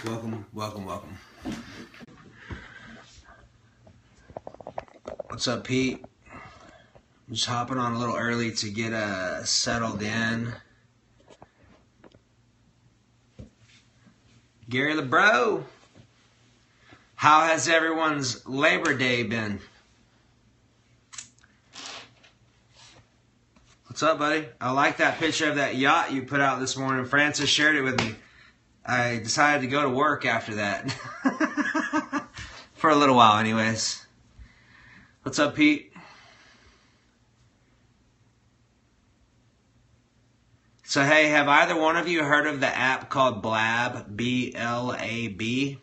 Welcome, welcome, welcome. What's up, Pete? I'm just hopping on a little early to get settled in. Gary LeBro, how has everyone's Labor Day been? What's up, buddy? I like that picture of that yacht you put out this morning. Francis shared it with me. I decided to go to work after that. For a little while, anyways. What's up, Pete? So, hey, have either one of you heard of the app called Blab? B-L-A-B?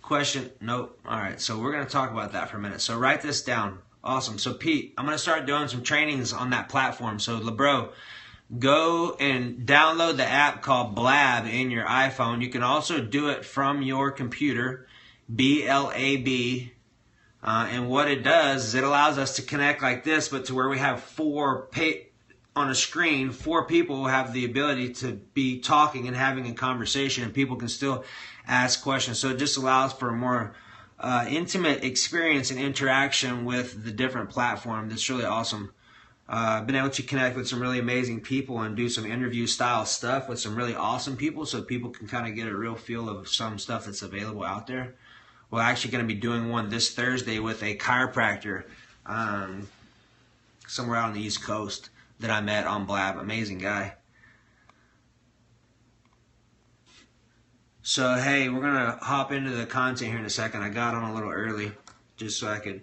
Question? Nope. All right, so we're going to talk about that for a minute. So write this down. Awesome. So, Pete, I'm going to start doing some trainings on that platform. So, LeBro, go and download the app called Blab in your iPhone. You can also do it from your computer, B-L-A-B. And what it does is it allows us to connect like this, but to where we have on a screen, 4 people who have the ability to be talking and having a conversation, and people can still ask questions. So it just allows for a more intimate experience and interaction with the different platform. That's really awesome. I've been able to connect with some really amazing people and do some interview style stuff with some really awesome people, so people can kind of get a real feel of some stuff that's available out there. We're actually going to be doing one this Thursday with a chiropractor somewhere out on the East Coast that I met on Blab. Amazing guy. So, hey, we're going to hop into the content here in a second. I got on a little early just so I could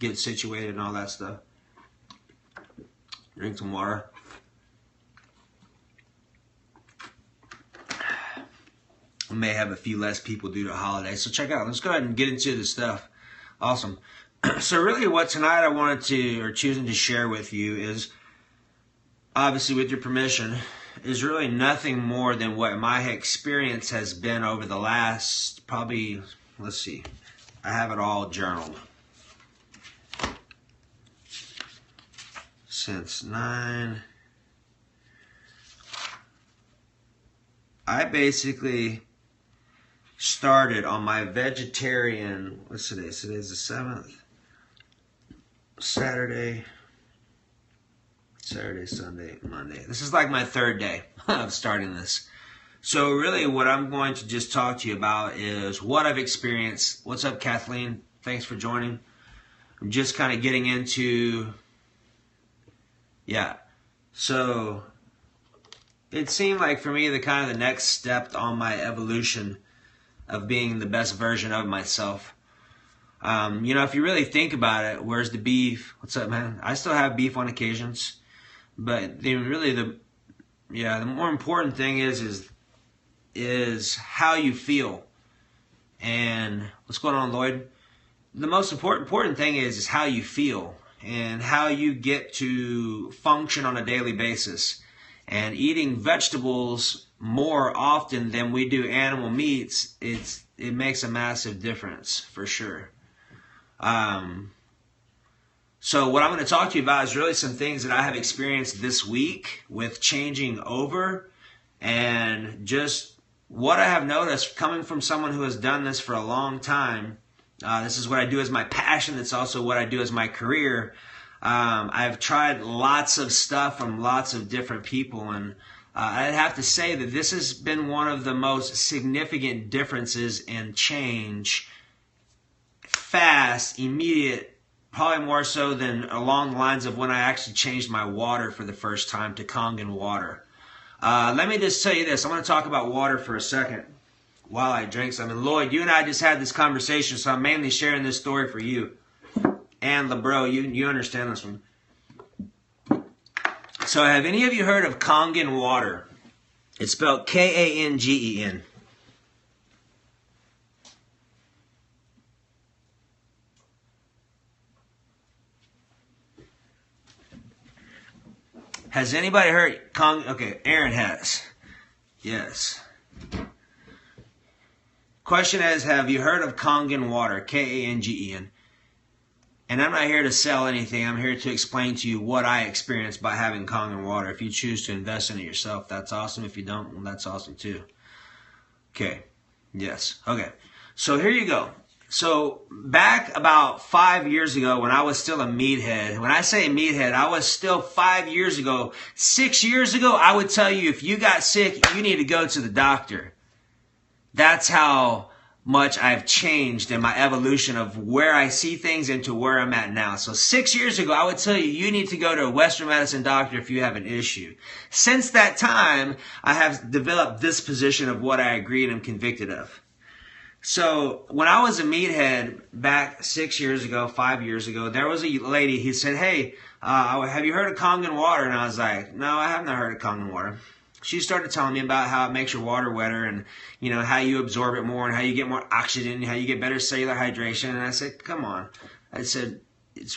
get situated and all that stuff. Drink some water. We may have a few less people due to holidays. So check out. Let's go ahead and get into this stuff. Awesome. So really what tonight I wanted to, or choosing to share with you is, obviously with your permission, is really nothing more than what my experience has been over the last, probably, let's see, I have it all journaled. Since 9. I basically started on my vegetarian, what's today? Today's the 7th. Saturday, Sunday, Monday. This is like my 3rd day of starting this. So really what I'm going to just talk to you about is what I've experienced. What's up, Kathleen? Thanks for joining. I'm just kind of getting into, so it seemed like for me the kind of the next step on my evolution of being the best version of myself. You know, if you really think about it, where's the beef? What's up, man? I still have beef on occasions, but the more important thing is how you feel. And what's going on, Lloyd? The most important thing is how you feel and how you get to function on a daily basis. And eating vegetables more often than we do animal meats, it makes a massive difference for sure. So what I'm going to talk to you about is really some things that I have experienced this week with changing over, and just what I have noticed coming from someone who has done this for a long time. This is what I do as my passion. It's also what I do as my career. I've tried lots of stuff from lots of different people, and I'd have to say that this has been one of the most significant differences in change. Fast, immediate, probably more so than along the lines of when I actually changed my water for the first time to Kangen Water. Let me just tell you this. I'm going to talk about water for a second while I drink some. And Lloyd, you and I just had this conversation, so I'm mainly sharing this story for you. And LeBro, you understand this one. So have any of you heard of Kangen Water? It's spelled K-A-N-G-E-N. Has anybody heard Okay, Aaron has. Yes. Question is, have you heard of Kangen Water? K-A-N-G-E-N. And I'm not here to sell anything. I'm here to explain to you what I experienced by having Kangen Water. If you choose to invest in it yourself, that's awesome. If you don't, well, that's awesome too. Okay. Yes. Okay. So here you go. So back about 5 years ago when I was still a meathead, when I say meathead, I was still 5 years ago, 6 years ago, I would tell you if you got sick, you need to go to the doctor. That's how much I've changed in my evolution of where I see things into where I'm at now. So 6 years ago, I would tell you, you need to go to a Western medicine doctor if you have an issue. Since that time, I have developed this position of what I agree and am convicted of. So when I was a meathead back 6 years ago, 5 years ago, there was a lady, he said, hey, have you heard of Kangen Water? And I was like, no, I have not heard of Kangen Water. She started telling me about how it makes your water wetter and, you know, how you absorb it more and how you get more oxygen, how you get better cellular hydration. And I said, come on. I said,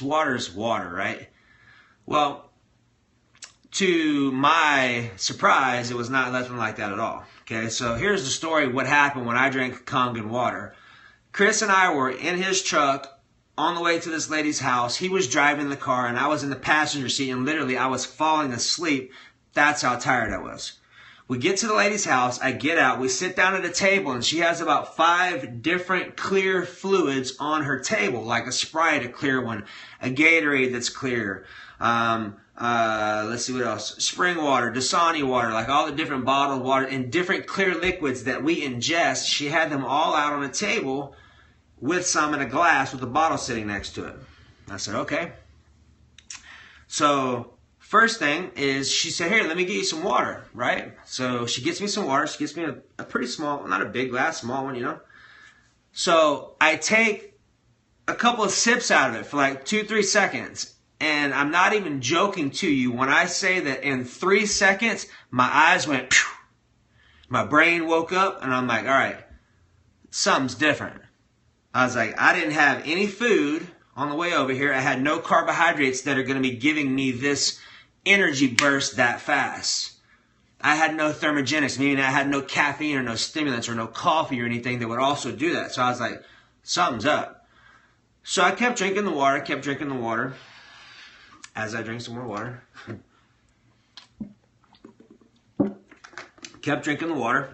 water is water, right? Well, to my surprise, it was not nothing like that at all. Okay, so here's the story of what happened when I drank Kangen Water. Chris and I were in his truck on the way to this lady's house. He was driving the car and I was in the passenger seat and literally I was falling asleep. That's how tired I was. We get to the lady's house. I get out. We sit down at a table and she has about 5 different clear fluids on her table, like a Sprite, a clear one, a Gatorade that's clear. Let's see what else. Spring water, Dasani water, like all the different bottled water and different clear liquids that we ingest. She had them all out on a table with some in a glass with a bottle sitting next to it. I said, okay. So first thing is she said, here, let me get you some water, right? So she gets me some water. She gets me a pretty small, not a big glass, small one, you know. So I take a couple of sips out of it for like 2-3 seconds. And I'm not even joking to you when I say that in 3 seconds, my eyes went, phew. My brain woke up and I'm like, all right, something's different. I was like, I didn't have any food on the way over here. I had no carbohydrates that are going to be giving me this energy burst that fast. I had no thermogenics, meaning I had no caffeine or no stimulants or no coffee or anything that would also do that. So I was like, something's up. So I kept drinking the water, as I drink some more water. Kept drinking the water.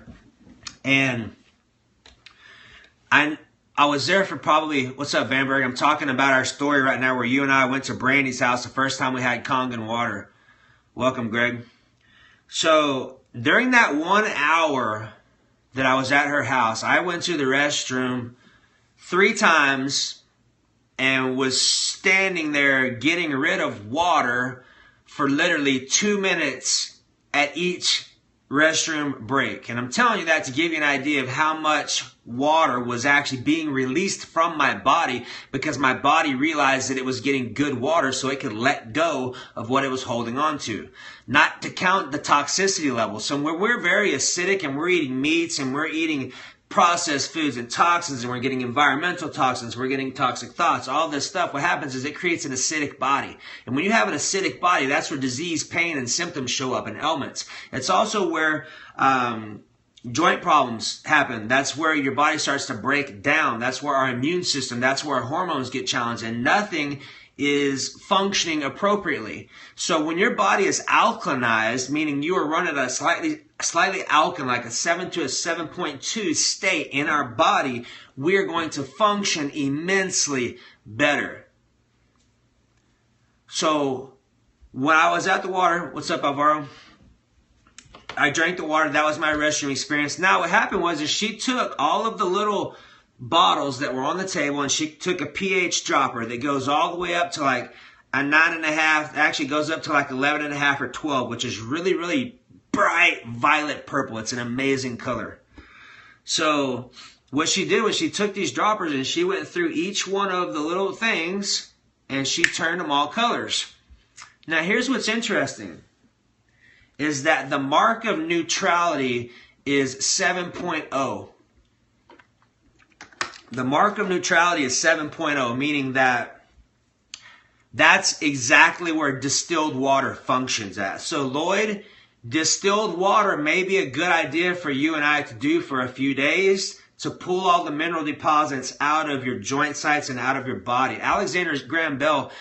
And I was there for probably, what's up, Vanberg? I'm talking about our story right now where you and I went to Brandy's house the first time we had Kangen Water. Welcome, Greg. So during that 1 hour that I was at her house, I went to the restroom 3 times and was standing there getting rid of water for literally 2 minutes at each restroom break. And I'm telling you that to give you an idea of how much water was actually being released from my body, because my body realized that it was getting good water so it could let go of what it was holding on to. Not to count the toxicity level. So when we're very acidic and we're eating meats and we're eating processed foods and toxins and we're getting environmental toxins, we're getting toxic thoughts, all this stuff, what happens is it creates an acidic body. And when you have an acidic body, that's where disease, pain, and symptoms show up and ailments. It's also where joint problems happen. That's where your body starts to break down. That's where our immune system, that's where our hormones get challenged, and nothing is functioning appropriately. So when your body is alkalinized, meaning you are running at a slightly alkaline, like a 7 to a 7.2 state in our body, we are going to function immensely better. So when I was at the water, what's up, Alvaro? I drank the water. That was my restroom experience. Now what happened was is she took all of the little bottles that were on the table and she took a pH dropper that goes all the way up to like a 9.5, actually goes up to like 11.5 or 12, which is really, really bright violet purple. It's an amazing color. So what she did was she took these droppers and she went through each one of the little things and she turned them all colors. Now here's what's interesting, is that the mark of neutrality is 7.0. The mark of neutrality is 7.0, meaning that that's exactly where distilled water functions at. So Lloyd, distilled water may be a good idea for you and I to do for a few days to pull all the mineral deposits out of your joint sites and out of your body. Alexander Graham Bell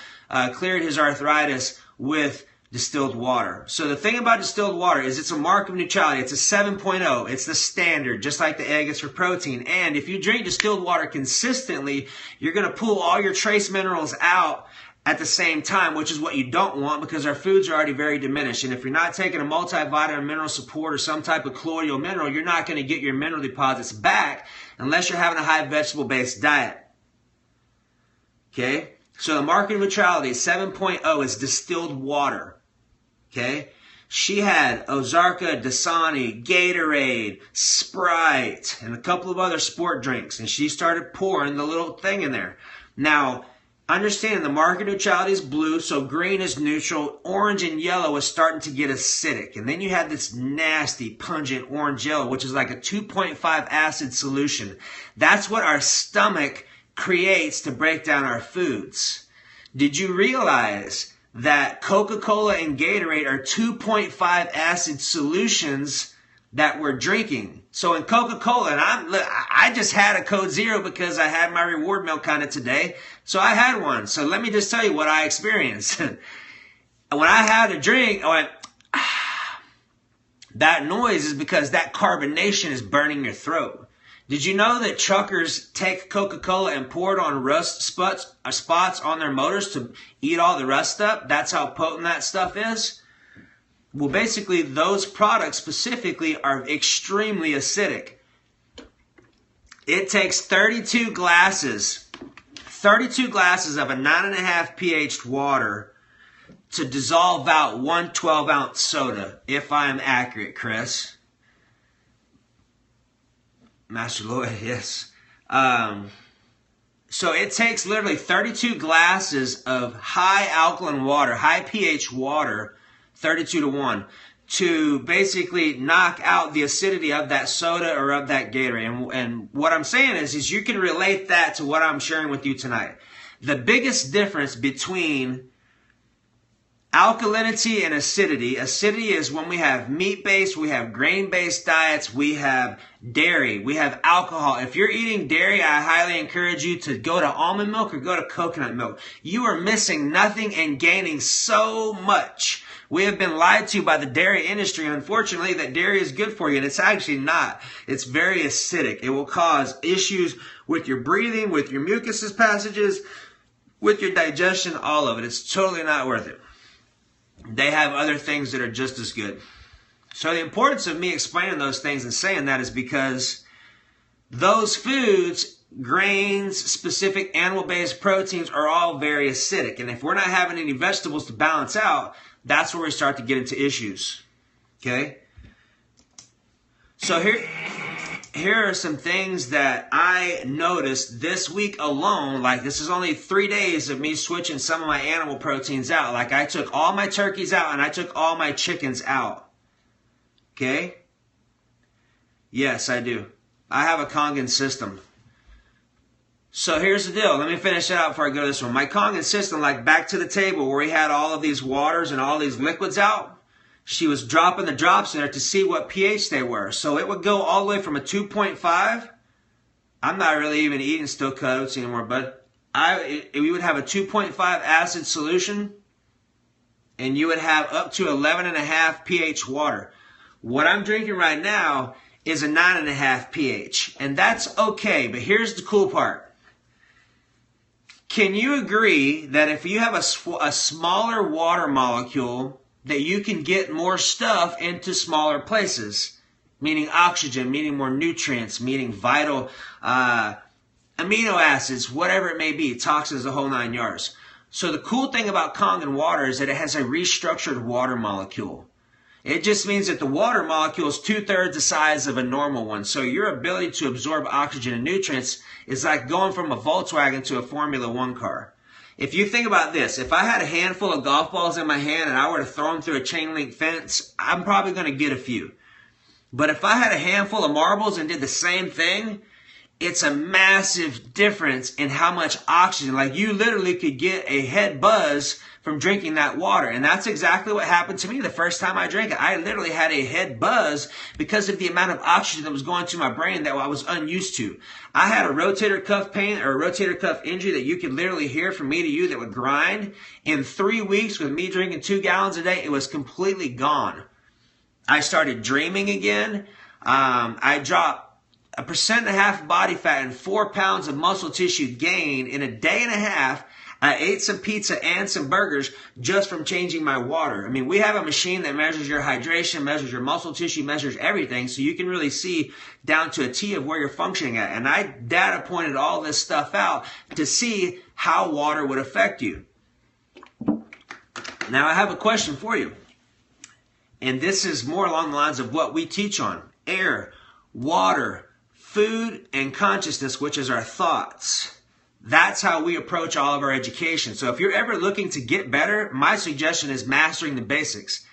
cleared his arthritis with distilled water. So the thing about distilled water is it's a mark of neutrality. It's a 7.0. It's the standard, just like the egg is for protein. And if you drink distilled water consistently, you're going to pull all your trace minerals out at the same time, which is what you don't want because our foods are already very diminished. And if you're not taking a multivitamin mineral support or some type of colloidal mineral, you're not going to get your mineral deposits back unless you're having a high vegetable-based diet. Okay? So the mark of neutrality, 7.0, is distilled water. Okay? She had Ozarka, Dasani, Gatorade, Sprite, and a couple of other sport drinks. And she started pouring the little thing in there. Now, understand the mark of neutrality is blue, so green is neutral. Orange and yellow is starting to get acidic. And then you have this nasty, pungent orange yellow, which is like a 2.5 acid solution. That's what our stomach creates to break down our foods. Did you realize that Coca-Cola and Gatorade are 2.5 acid solutions that we're drinking? So in Coca-Cola, and I just had a Code Zero because I had my reward milk kind of today. So I had one. So let me just tell you what I experienced. When I had a drink, I went, ah. That noise is because that carbonation is burning your throat. Did you know that truckers take Coca-Cola and pour it on rust spots on their motors to eat all the rust up? That's how potent that stuff is. Well, basically, those products specifically are extremely acidic. It takes 32 glasses of a 9.5 pH water to dissolve out one 12-ounce soda, if I am accurate, Chris. Master Lloyd, yes. So it takes literally 32 glasses of high alkaline water, high pH water, 32-to-1, to basically knock out the acidity of that soda or of that Gatorade. And what I'm saying is you can relate that to what I'm sharing with you tonight. The biggest difference between alkalinity and acidity. Acidity is when we have meat-based, we have grain-based diets, we have dairy, we have alcohol. If you're eating dairy, I highly encourage you to go to almond milk or go to coconut milk. You are missing nothing and gaining so much. We have been lied to by the dairy industry, unfortunately, that dairy is good for you, and it's actually not. It's very acidic. It will cause issues with your breathing, with your mucus passages, with your digestion, all of it. It's totally not worth it. They have other things that are just as good. So the importance of me explaining those things and saying that is because those foods, grains, specific animal-based proteins are all very acidic. And if we're not having any vegetables to balance out, that's where we start to get into issues. Okay? So here are some things that I noticed this week alone. Like, this is only 3 days of me switching some of my animal proteins out. Like, I took all my turkeys out and I took all my chickens out. Okay? Yes, I do. I have a Kangen system. So here's the deal. Let me finish it out before I go to this one. My Kangen system, like back to the table where we had all of these waters and all these liquids out, she was dropping the drops in there to see what pH they were. So it would go all the way from a 2.5. I'm not really even eating still oats anymore, but we would have a 2.5 acid solution, and you would have up to 11.5 pH water. What I'm drinking right now is a 9.5 pH, and that's okay, but here's the cool part. Can you agree that if you have a smaller water molecule, that you can get more stuff into smaller places, meaning oxygen, meaning more nutrients, meaning vital amino acids, whatever it may be, toxins, the whole 9 yards. So the cool thing about Kangen water is that it has a restructured water molecule. It just means that the water molecule is 2/3 the size of a normal one. So your ability to absorb oxygen and nutrients is like going from a Volkswagen to a Formula One car. If you think about this, if I had a handful of golf balls in my hand and I were to throw them through a chain link fence, I'm probably going to get a few. But if I had a handful of marbles and did the same thing, it's a massive difference in how much oxygen. Like, you literally could get a head buzz from drinking that water. And that's exactly what happened to me the first time I drank it. I literally had a head buzz because of the amount of oxygen that was going to my brain that I was unused to. I had a rotator cuff pain or a rotator cuff injury that you could literally hear from me to you that would grind. In 3 weeks with me drinking 2 gallons a day, it was completely gone. I started dreaming again. I dropped 1.5% body fat and 4 pounds of muscle tissue gain in a day and a half. I ate some pizza and some burgers just from changing my water. I mean, we have a machine that measures your hydration, measures your muscle tissue, measures everything, so you can really see down to a T of where you're functioning at. And I data pointed all this stuff out to see how water would affect you. Now, I have a question for you. And this is more along the lines of what we teach on. Air, water, food, and consciousness, which is our thoughts. That's how we approach all of our education. So if you're ever looking to get better, my suggestion is mastering the basics.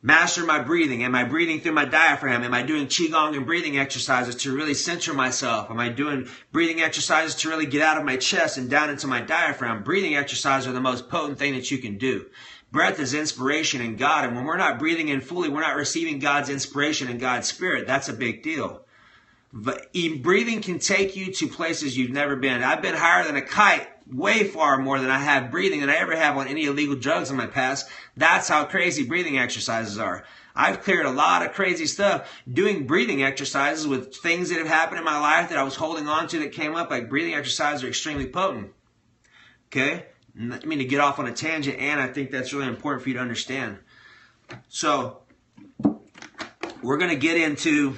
Master my breathing. Am I breathing through my diaphragm? Am I doing Qigong and breathing exercises to really center myself? Am I doing breathing exercises to really get out of my chest and down into my diaphragm? Breathing exercises are the most potent thing that you can do. Breath is inspiration in God, and when we're not breathing in fully, we're not receiving God's inspiration and God's spirit. That's a big deal. But breathing can take you to places you've never been. I've been higher than a kite, way far more than I have breathing than I ever have on any illegal drugs in my past. That's how crazy breathing exercises are. I've cleared a lot of crazy stuff doing breathing exercises with things that have happened in my life that I was holding on to that came up. Like, breathing exercises are extremely potent. Okay? I mean to get off on a tangent, and I think that's really important for you to understand. So, we're going to get into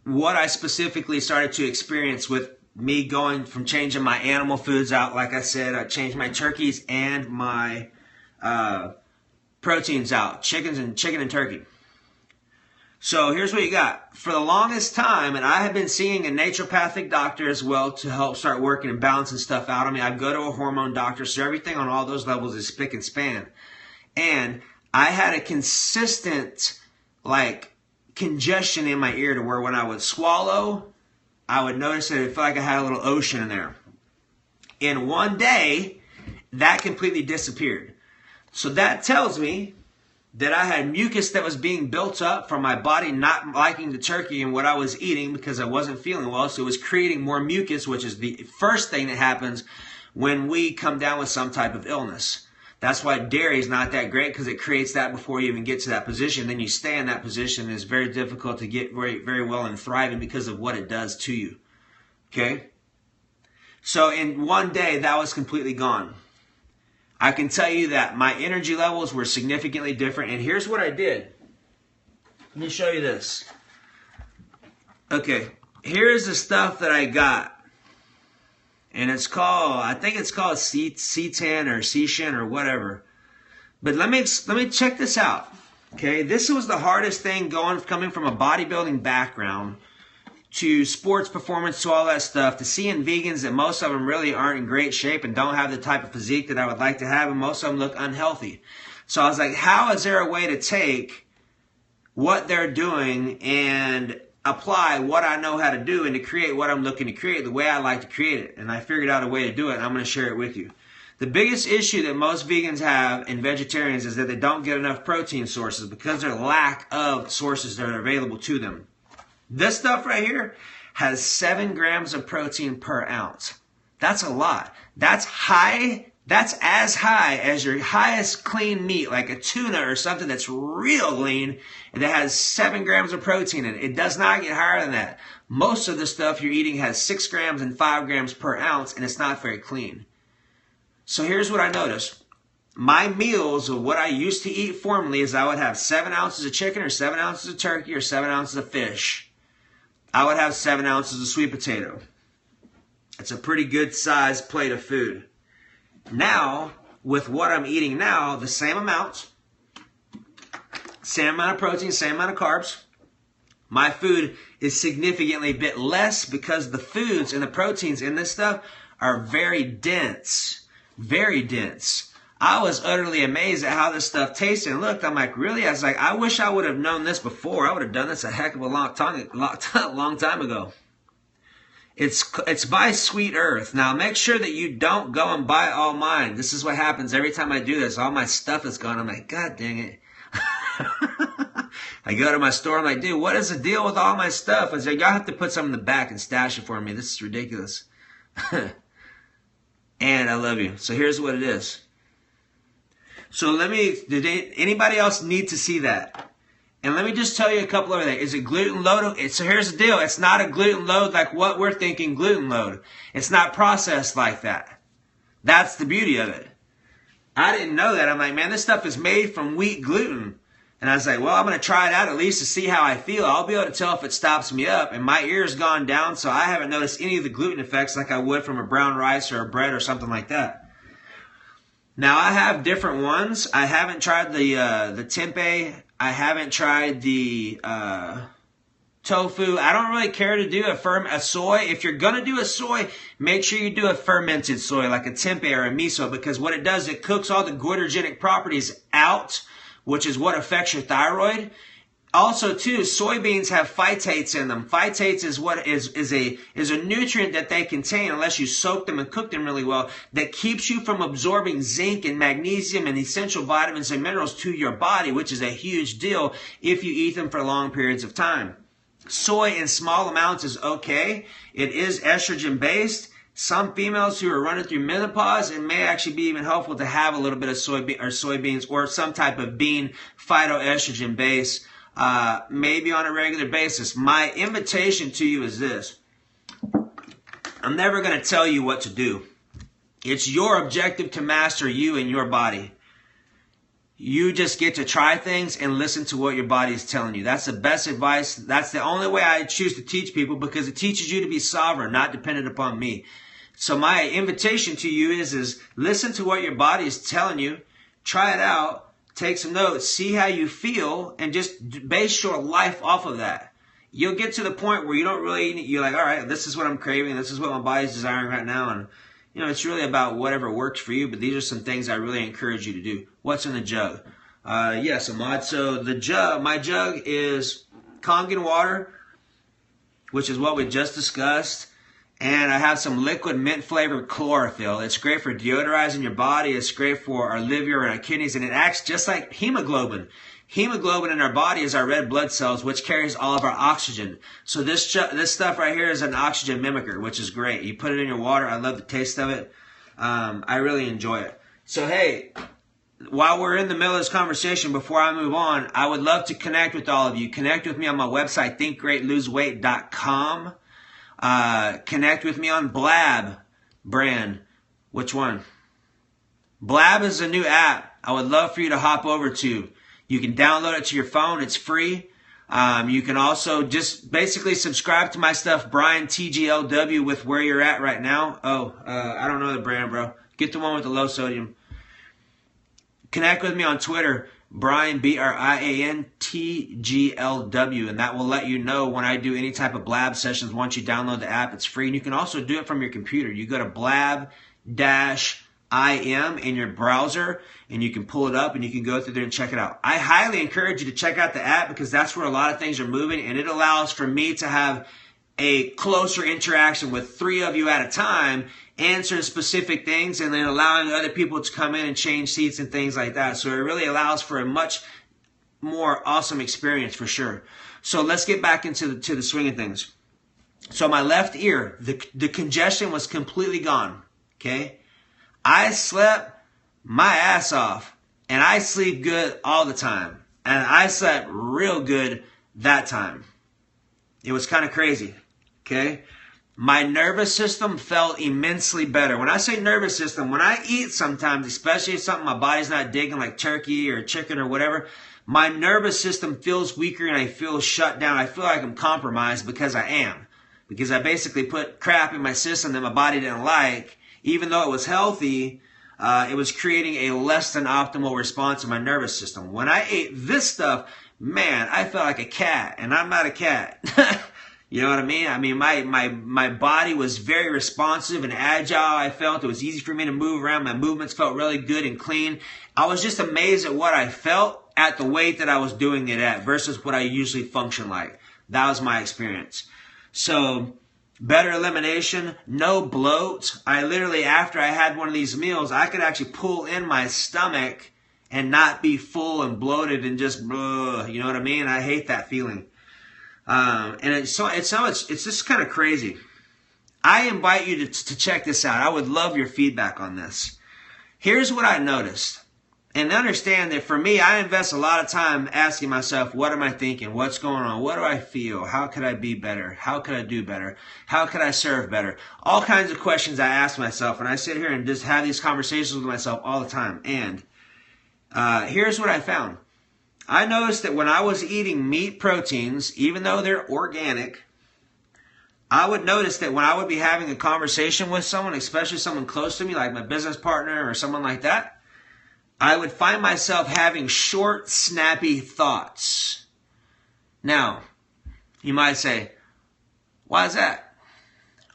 what I specifically started to experience with me going from changing my animal foods out. Like I said, I changed my turkeys and my proteins out, chicken and turkey. So here's what you got. For the longest time, and I have been seeing a naturopathic doctor as well to help start working and balancing stuff out. I mean, I go to a hormone doctor, so everything on all those levels is spick and span. And I had a consistent, congestion in my ear to where when I would swallow, I would notice that it felt like I had a little ocean in there. In one day, that completely disappeared. So that tells me that I had mucus that was being built up from my body not liking the turkey and what I was eating because I wasn't feeling well. So it was creating more mucus, which is the first thing that happens when we come down with some type of illness. That's why dairy is not that great, because it creates that before you even get to that position. Then you stay in that position, and it's very difficult to get very, very well and thriving because of what it does to you. Okay? So in one day, that was completely gone. I can tell you that my energy levels were significantly different, and here's what I did. Let me show you this. Okay, here's the stuff that I got. And it's called, I think it's called C10 or C-Shin or whatever. But let me check this out. Okay, this was the hardest thing coming from a bodybuilding background to sports performance to all that stuff, to seeing vegans that most of them really aren't in great shape and don't have the type of physique that I would like to have, and most of them look unhealthy. So I was like, how is there a way to take what they're doing and apply what I know how to do and to create what I'm looking to create the way I like to create it? And I figured out a way to do it, and I'm going to share it with you. The biggest issue that most vegans have and vegetarians is that they don't get enough protein sources because of their lack of sources that are available to them. This stuff right here has 7 grams of protein per ounce. That's a lot. That's high. That's as high as your highest clean meat, like a tuna or something that's real lean, and that has 7 grams of protein in it. It does not get higher than that. Most of the stuff you're eating has 6 grams and 5 grams per ounce, and it's not very clean. So here's what I noticed. My meals of what I used to eat formerly is I would have 7 ounces of chicken or 7 ounces of turkey or 7 ounces of fish. I would have 7 ounces of sweet potato. It's a pretty good sized plate of food. Now, with what I'm eating now, the same amount of protein, same amount of carbs. My food is significantly a bit less because the foods and the proteins in this stuff are very dense. Very dense. I was utterly amazed at how this stuff tasted and looked. I'm like, really? I was like, I wish I would have known this before. I would have done this a heck of a long time ago. It's by Sweet Earth. Now make sure that you don't go and buy all mine. This is what happens every time I do this. All my stuff is gone. I'm like, God dang it. I go to my store. I'm like, dude, what is the deal with all my stuff? I was like, y'all have to put some in the back and stash it for me. This is ridiculous. And I love you. So here's what it is. So did anybody else need to see that? And let me just tell you a couple of things. Is it gluten load? So here's the deal. It's not a gluten load like what we're thinking gluten load. It's not processed like that. That's the beauty of it. I didn't know that. I'm like, man, this stuff is made from wheat gluten. And I was like, well, I'm going to try it out at least to see how I feel. I'll be able to tell if it stops me up. And my ear's gone down, so I haven't noticed any of the gluten effects like I would from a brown rice or a bread or something like that. Now, I have different ones. I haven't tried the tempeh. I haven't tried the tofu. I don't really care to do a soy. If you're going to do a soy, make sure you do a fermented soy like a tempeh or a miso, because what it does, it cooks all the goitrogenic properties out, which is what affects your thyroid. Also, too, soybeans have phytates in them. Phytates is what is a nutrient that they contain, unless you soak them and cook them really well, that keeps you from absorbing zinc and magnesium and essential vitamins and minerals to your body, which is a huge deal if you eat them for long periods of time. Soy in small amounts is okay. It is estrogen based. Some females who are running through menopause, it may actually be even helpful to have a little bit of soybeans or some type of bean phytoestrogen base, maybe on a regular basis. My invitation to you is this. I'm never going to tell you what to do. It's your objective to master you and your body. You just get to try things and listen to what your body is telling you. That's the best advice. That's the only way I choose to teach people, because it teaches you to be sovereign, not dependent upon me. So my invitation to you is listen to what your body is telling you, try it out, take some notes, see how you feel, and just base your life off of that. You'll get to the point where you're like, all right, this is what I'm craving, this is what my body's desiring right now, and it's really about whatever works for you, but these are some things I really encourage you to do. What's in the jug? Yes, Ahmad. So my jug is Kangen water, which is what we just discussed. And I have some liquid mint flavored chlorophyll. It's great for deodorizing your body. It's great for our liver and our kidneys. And it acts just like hemoglobin. Hemoglobin in our body is our red blood cells, which carries all of our oxygen. So this stuff right here is an oxygen mimicker, which is great. You put it in your water. I love the taste of it. I really enjoy it. So, hey, while we're in the middle of this conversation, before I move on, I would love to connect with all of you. Connect with me on my website, thinkgreatloseweight.com. Connect with me on Blab brand. Which one? Blab is a new app I would love for you to hop over to. You can download it to your phone. It's free. You can also just basically subscribe to my stuff, Brian TGLW, with where you're at right now. I don't know the brand, bro. Get the one with the low sodium. Connect with me on Twitter, Brian, BRIAN TGLW, and that will let you know when I do any type of Blab sessions. Once you download the app, it's free. And you can also do it from your computer. You go to blab-im in your browser, and you can pull it up, and you can go through there and check it out. I highly encourage you to check out the app, because that's where a lot of things are moving, and it allows for me to have a closer interaction with 3 of you at a time, answering specific things, and then allowing other people to come in and change seats and things like that. So it really allows for a much more awesome experience for sure. So let's get back into the swing of things. So my left ear, the congestion was completely gone. Okay, I slept my ass off, and I sleep good all the time, and I slept real good that time. It was kind of crazy. Okay. My nervous system felt immensely better. When I say nervous system, when I eat sometimes, especially if something my body's not digging, like turkey or chicken or whatever, my nervous system feels weaker and I feel shut down. I feel like I'm compromised, because I am. Because I basically put crap in my system that my body didn't like. Even though it was healthy, it was creating a less than optimal response in my nervous system. When I ate this stuff, man, I felt like a cat, and I'm not a cat. You know what I mean? I mean, my body was very responsive and agile. I felt it was easy for me to move around. My movements felt really good and clean. I was just amazed at what I felt at the weight that I was doing it at versus what I usually function like. That was my experience. So better elimination, no bloat. I literally, after I had one of these meals, I could actually pull in my stomach and not be full and bloated and just, you know what I mean? I hate that feeling. And it's just kind of crazy. I invite you to check this out. I would love your feedback on this. Here's what I noticed. And understand that for me, I invest a lot of time asking myself, what am I thinking? What's going on? What do I feel? How could I be better? How could I do better? How could I serve better? All kinds of questions I ask myself. And I sit here and just have these conversations with myself all the time. And here's what I found. I noticed that when I was eating meat proteins, even though they're organic, I would notice that when I would be having a conversation with someone, especially someone close to me, like my business partner or someone like that, I would find myself having short, snappy thoughts. Now, you might say, why is that?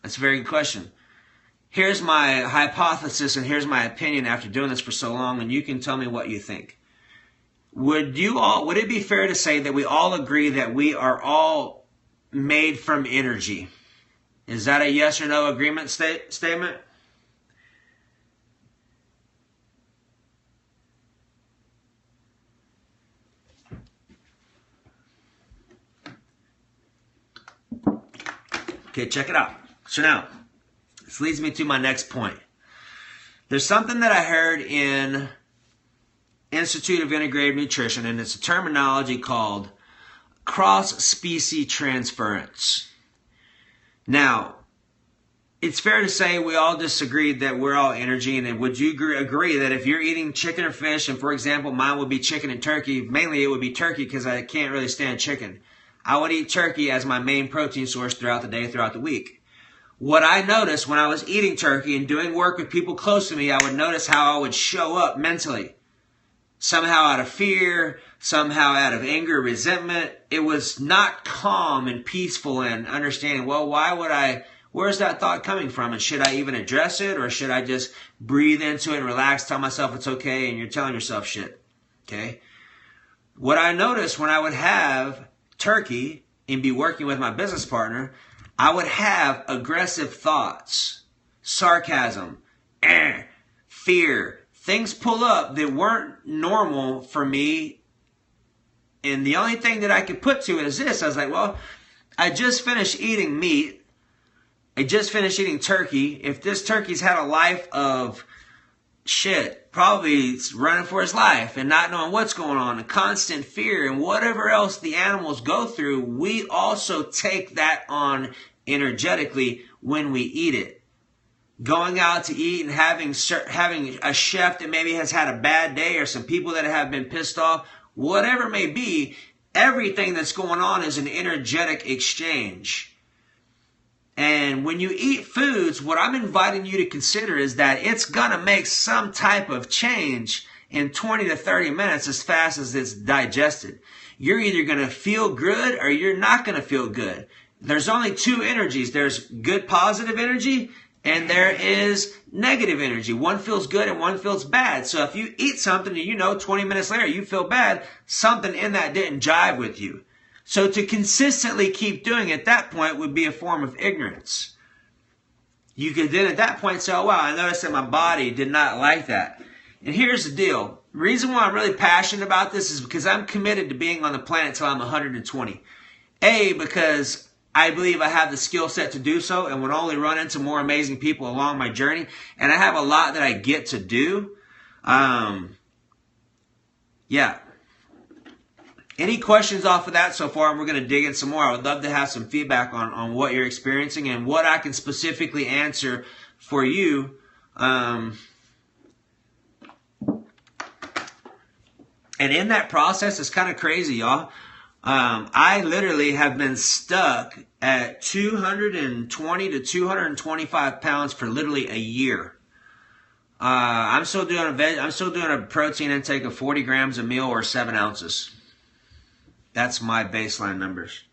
That's a very good question. Here's my hypothesis and here's my opinion after doing this for so long, and you can tell me what you think. Would it be fair to say that we all agree that we are all made from energy? Is that a yes or no agreement statement? Okay, check it out. So now, this leads me to my next point. There's something that I heard in Institute of Integrative Nutrition, and it's a terminology called cross-specie transference. Now, it's fair to say we all disagreed that we're all energy, and would you agree that if you're eating chicken or fish, and for example, mine would be chicken and turkey, mainly it would be turkey because I can't really stand chicken. I would eat turkey as my main protein source throughout the day, throughout the week. What I noticed when I was eating turkey and doing work with people close to me, I would notice how I would show up mentally. Somehow out of fear, somehow out of anger, resentment. It was not calm and peaceful and understanding, well, where's that thought coming from? And should I even address it? Or should I just breathe into it and relax, tell myself it's okay, and you're telling yourself shit? Okay? What I noticed when I would have turkey and be working with my business partner, I would have aggressive thoughts, sarcasm, fear. Things pull up that weren't normal for me. And the only thing that I could put to it is this. I was like, well, I just finished eating meat. I just finished eating turkey. If this turkey's had a life of shit, probably running for his life and not knowing what's going on, and constant fear and whatever else the animals go through, we also take that on energetically when we eat it. Going out to eat and having a chef that maybe has had a bad day or some people that have been pissed off, whatever it may be, everything that's going on is an energetic exchange. And when you eat foods, what I'm inviting you to consider is that it's going to make some type of change in 20 to 30 minutes as fast as it's digested. You're either going to feel good or you're not going to feel good. There's only two energies. There's good positive energy and there is negative energy. One feels good and one feels bad. So if you eat something and 20 minutes later you feel bad, something in that didn't jive with you. So to consistently keep doing it at that point would be a form of ignorance. You could then at that point say, oh wow, I noticed that my body did not like that. And here's the deal. The reason why I'm really passionate about this is because I'm committed to being on the planet till I'm 120. Because I believe I have the skill set to do so and would only run into more amazing people along my journey. And I have a lot that I get to do. Any questions off of that so far? And we're going to dig in some more. I would love to have some feedback on what you're experiencing and what I can specifically answer for you. And in that process, it's kind of crazy, y'all. I literally have been stuck at 220 to 225 pounds for literally a year. I'm still doing a protein intake of 40 grams a meal or 7 ounces. That's my baseline numbers.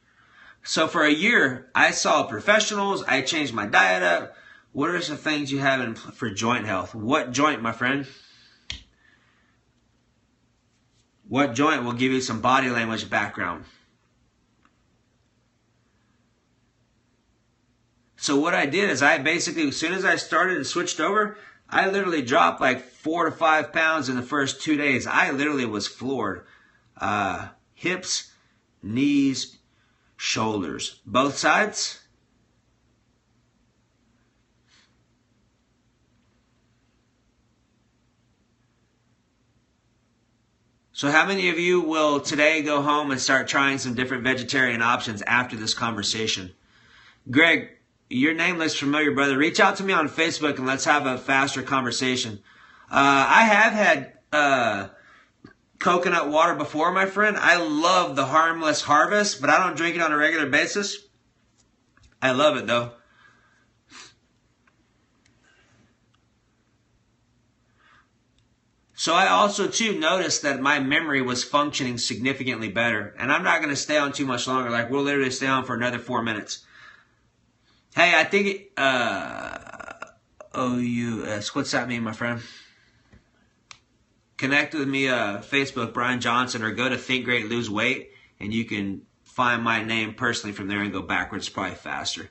So for a year, I saw professionals. I changed my diet up. What are some things you have for joint health? What joint, my friend? What joint will give you some body language background? So what I did is I basically, as soon as I started and switched over, I literally dropped like 4 to 5 pounds in the first 2 days. I literally was floored. Hips, knees, shoulders, both sides. So how many of you will today go home and start trying some different vegetarian options after this conversation? Greg, your name looks familiar, brother. Reach out to me on Facebook and let's have a faster conversation. I have had coconut water before, my friend. I love the Harmless Harvest, but I don't drink it on a regular basis. I love it, though. So I also, too, noticed that my memory was functioning significantly better. And I'm not going to stay on too much longer. Like, we'll literally stay on for another 4 minutes. Hey, I think OUS. What's that mean, my friend? Connect with me, Facebook, Brian Johnson, or go to Think Great, Lose Weight, and you can find my name personally from there and go backwards, probably faster.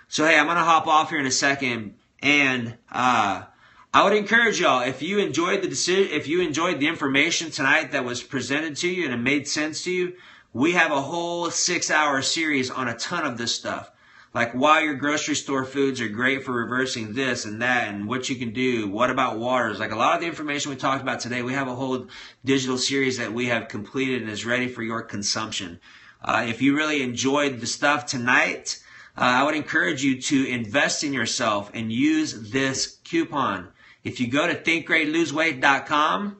So, hey, I'm going to hop off here in a second, and I would encourage y'all, if you enjoyed the information tonight that was presented to you and it made sense to you, we have a whole 6-hour series on a ton of this stuff. Like why your grocery store foods are great for reversing this and that and what you can do. What about waters? Like a lot of the information we talked about today, we have a whole digital series that we have completed and is ready for your consumption. If you really enjoyed the stuff tonight, I would encourage you to invest in yourself and use this coupon. If you go to thinkgreatloseweight.com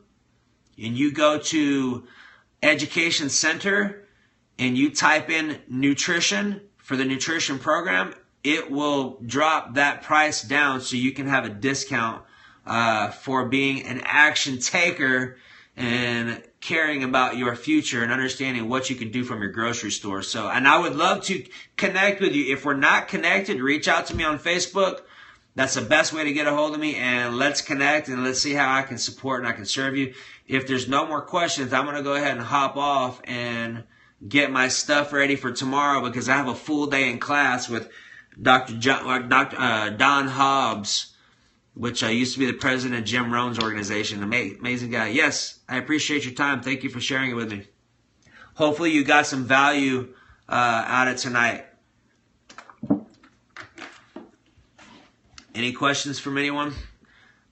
and you go to Education Center and you type in nutrition for the nutrition program, it will drop that price down so you can have a discount for being an action taker and caring about your future and understanding what you can do from your grocery store. So, and I would love to connect with you. If we're not connected, reach out to me on Facebook. That's the best way to get a hold of me, and let's connect and let's see how I can support and I can serve you. If there's no more questions, I'm going to go ahead and hop off and get my stuff ready for tomorrow because I have a full day in class with Dr. Don Hobbs, which used to be the president of Jim Rohn's organization. Amazing guy. Yes, I appreciate your time. Thank you for sharing it with me. Hopefully you got some value out of tonight. Any questions from anyone?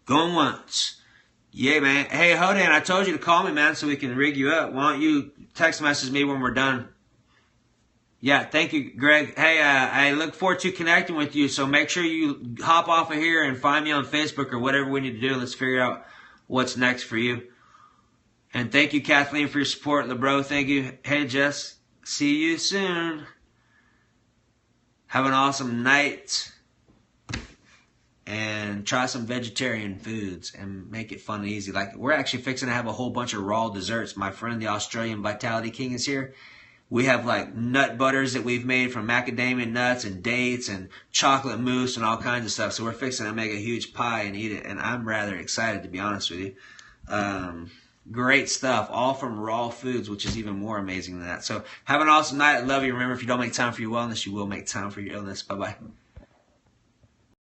Going once. Yeah, man. Hey, Hodan, I told you to call me, man, so we can rig you up. Why don't you text message me when we're done? Yeah, thank you, Greg. Hey, I look forward to connecting with you, so make sure you hop off of here and find me on Facebook or whatever we need to do. Let's figure out what's next for you. And thank you, Kathleen, for your support. LeBro, thank you. Hey, Jess, see you soon. Have an awesome night. And try some vegetarian foods and make it fun and easy. Like, we're actually fixing to have a whole bunch of raw desserts. My friend, the Australian Vitality King, is here. We have like nut butters that we've made from macadamia nuts and dates and chocolate mousse and all kinds of stuff. So we're fixing to make a huge pie and eat it. And I'm rather excited, to be honest with you. Great stuff, all from raw foods, which is even more amazing than that. So have an awesome night. I love you. Remember, if you don't make time for your wellness, you will make time for your illness. Bye-bye.